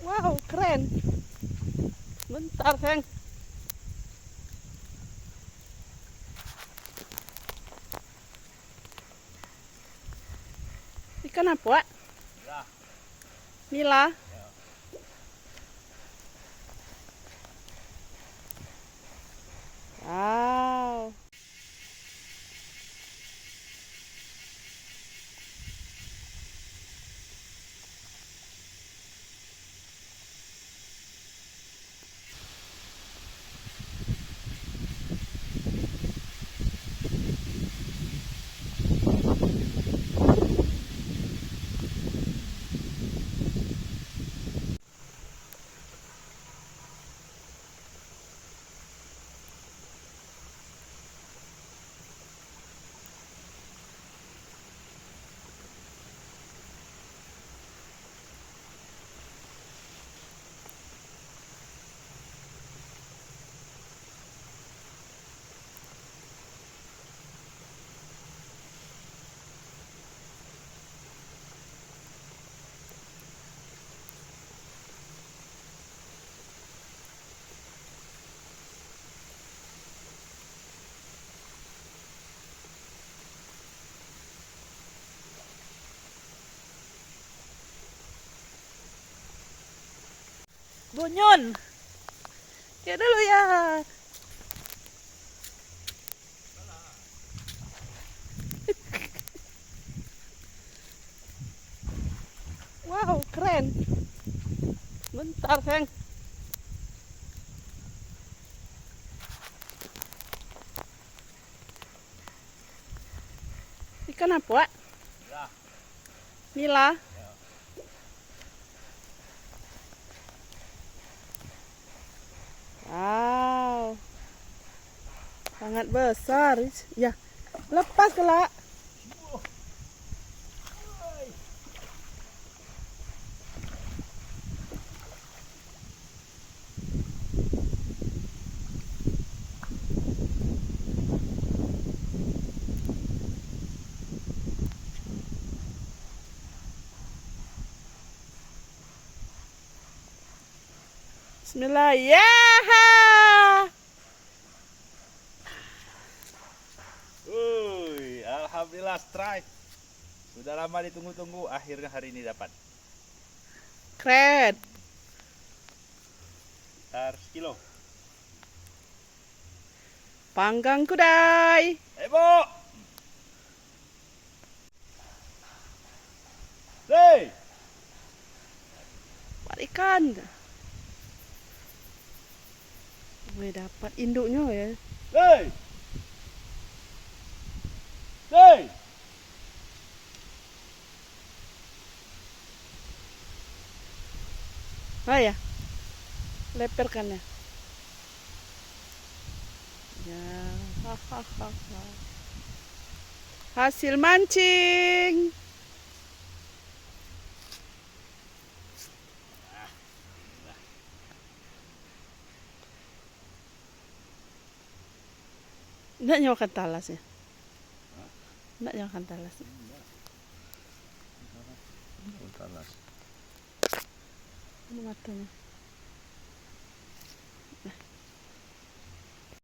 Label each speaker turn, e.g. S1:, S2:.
S1: Wow, keren. Bentar, sayang. Ikan apa, Wak? Nila. Wow. Bunyon. Ya dulu ya. Wow, keren. Bentar, sayang. Ikan apa, Wak? Nila. Wow. Sangat besar. Ya, lepas kelak. Bismillah. Ya.
S2: Alhamdulillah strike. Sudah lama ditunggu-tunggu, akhirnya hari ini dapat.
S1: Keren.
S2: Sekitar sekilo.
S1: Panggang kudai.
S2: Bu! Hei!
S1: Dapat ikan. Wih, dapat induknya ya.
S2: Hei! Hei!
S1: Oh ya, leperkan ya. Ya, hahaha. Hasil mancing. Nggak nyawakan talas ya? Nggak nyawakan talas.
S2: Talas.
S1: Ini matanya.